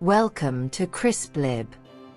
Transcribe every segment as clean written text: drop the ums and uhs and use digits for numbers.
Welcome to CrispLib.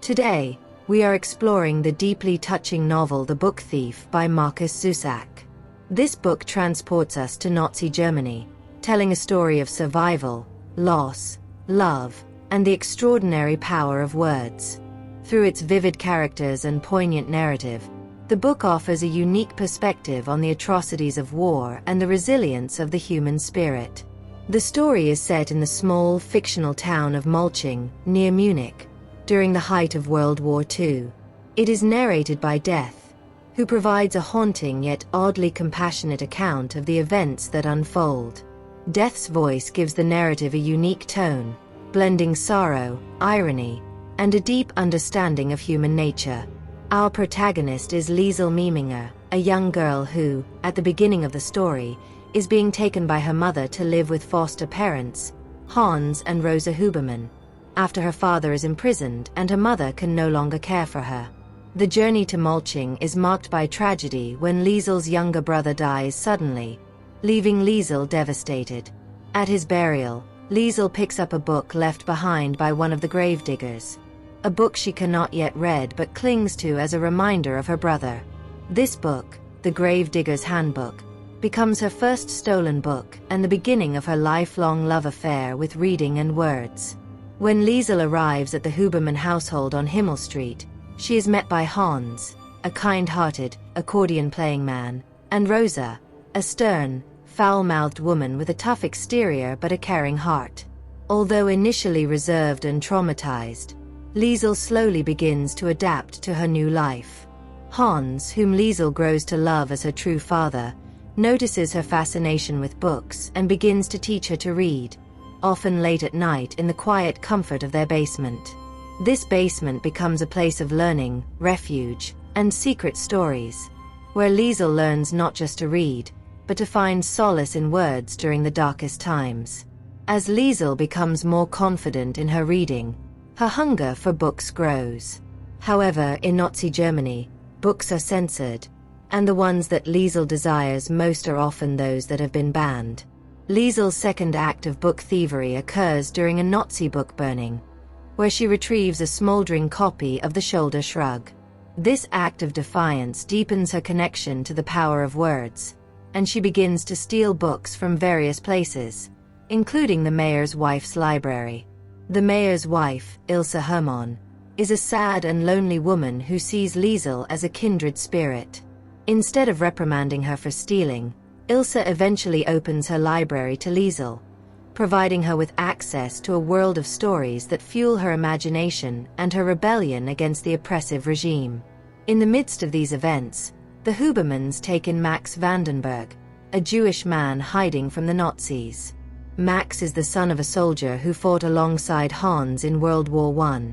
Today, we are exploring the deeply touching novel The Book Thief by Markus Zusak. This book transports us to Nazi Germany, telling a story of survival, loss, love, and the extraordinary power of words. Through its vivid characters and poignant narrative, the book offers a unique perspective on the atrocities of war and the resilience of the human spirit. The story is set in the small, fictional town of Mulching, near Munich, during the height of World War II. It is narrated by Death, who provides a haunting yet oddly compassionate account of the events that unfold. Death's voice gives the narrative a unique tone, blending sorrow, irony, and a deep understanding of human nature. Our protagonist is Liesel Meminger, a young girl who, at the beginning of the story, is being taken by her mother to live with foster parents, Hans and Rosa Huberman, after her father is imprisoned and her mother can no longer care for her. The journey to Mulching is marked by tragedy when Liesel's younger brother dies suddenly, leaving Liesel devastated. At his burial, Liesel picks up a book left behind by one of the gravediggers, a book she cannot yet read but clings to as a reminder of her brother. This book, The Gravedigger's Handbook, becomes her first stolen book and the beginning of her lifelong love affair with reading and words. When Liesel arrives at the Huberman household on Himmel Street, she is met by Hans, a kind-hearted, accordion-playing man, and Rosa, a stern, foul-mouthed woman with a tough exterior but a caring heart. Although initially reserved and traumatized, Liesel slowly begins to adapt to her new life. Hans, whom Liesel grows to love as her true father, notices her fascination with books and begins to teach her to read, often late at night in the quiet comfort of their basement. This basement becomes a place of learning, refuge, and secret stories, where Liesel learns not just to read, but to find solace in words during the darkest times. As Liesel becomes more confident in her reading, her hunger for books grows. However, in Nazi Germany, books are censored, and the ones that Liesel desires most are often those that have been banned. Liesel's second act of book thievery occurs during a Nazi book burning, where she retrieves a smoldering copy of The Shoulder Shrug. This act of defiance deepens her connection to the power of words, and she begins to steal books from various places, including the mayor's wife's library. The mayor's wife, Ilse Hermann, is a sad and lonely woman who sees Liesel as a kindred spirit. Instead of reprimanding her for stealing, Ilse eventually opens her library to Liesel, providing her with access to a world of stories that fuel her imagination and her rebellion against the oppressive regime. In the midst of these events, the Hubermans take in Max Vandenberg, a Jewish man hiding from the Nazis. Max is the son of a soldier who fought alongside Hans in World War I,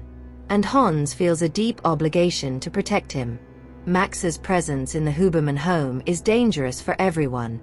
and Hans feels a deep obligation to protect him. Max's presence in the Huberman home is dangerous for everyone,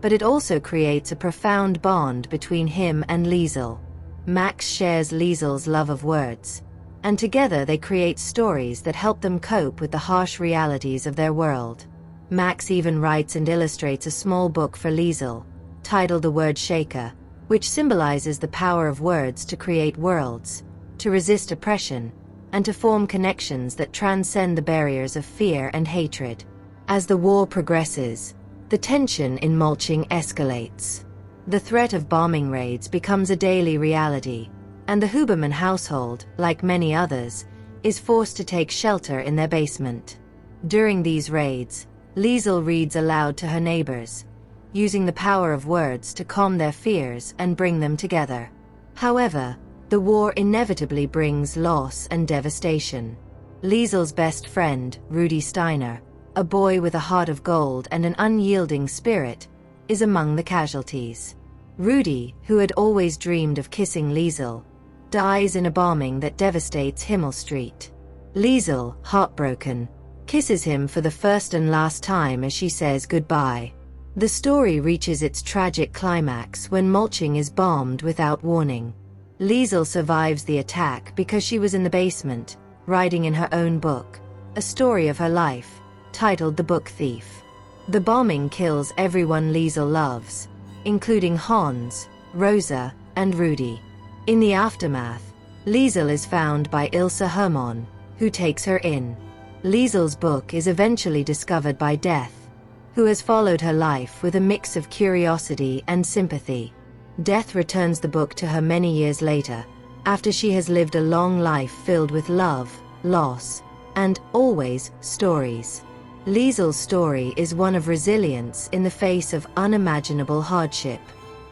but it also creates a profound bond between him and Liesel. Max shares Liesel's love of words, and together they create stories that help them cope with the harsh realities of their world. Max even writes and illustrates a small book for Liesel, titled The Word Shaker, which symbolizes the power of words to create worlds, to resist oppression, and to form connections that transcend the barriers of fear and hatred. As the war progresses, the tension in Mulching escalates. The threat of bombing raids becomes a daily reality, and the Huberman household, like many others, is forced to take shelter in their basement. During these raids, Liesel reads aloud to her neighbors, using the power of words to calm their fears and bring them together. However, the war inevitably brings loss and devastation. Liesel's best friend, Rudi Steiner, a boy with a heart of gold and an unyielding spirit, is among the casualties. Rudi, who had always dreamed of kissing Liesel, dies in a bombing that devastates Himmel Street. Liesel, heartbroken, kisses him for the first and last time as she says goodbye. The story reaches its tragic climax when Mulching is bombed without warning. Liesel survives the attack because she was in the basement, writing in her own book, a story of her life, titled The Book Thief. The bombing kills everyone Liesel loves, including Hans, Rosa, and Rudi. In the aftermath, Liesel is found by Ilse Hermann, who takes her in. Liesel's book is eventually discovered by Death, who has followed her life with a mix of curiosity and sympathy. Death returns the book to her many years later, after she has lived a long life filled with love, loss, and, always, stories. Liesel's story is one of resilience in the face of unimaginable hardship.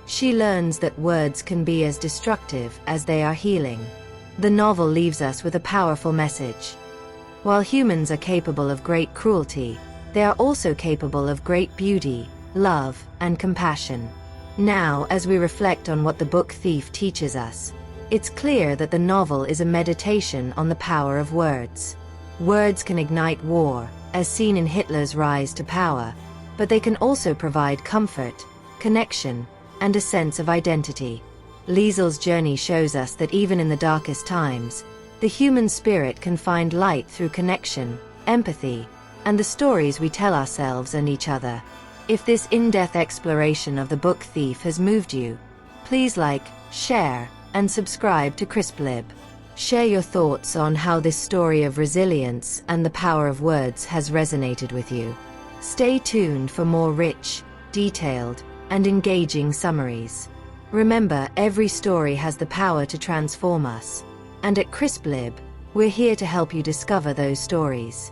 She learns that words can be as destructive as they are healing. The novel leaves us with a powerful message. While humans are capable of great cruelty, they are also capable of great beauty, love, and compassion. Now, as we reflect on what the book Thief teaches us, it's clear that the novel is a meditation on the power of words. Words can ignite war, as seen in Hitler's rise to power, but they can also provide comfort, connection, and a sense of identity. Liesel's journey shows us that even in the darkest times, the human spirit can find light through connection, empathy, and the stories we tell ourselves and each other. If this in-depth exploration of the book Thief has moved you, please like, share, and subscribe to CrispLib. Share your thoughts on how this story of resilience and the power of words has resonated with you. Stay tuned for more rich, detailed, and engaging summaries. Remember, every story has the power to transform us, and at CrispLib, we're here to help you discover those stories.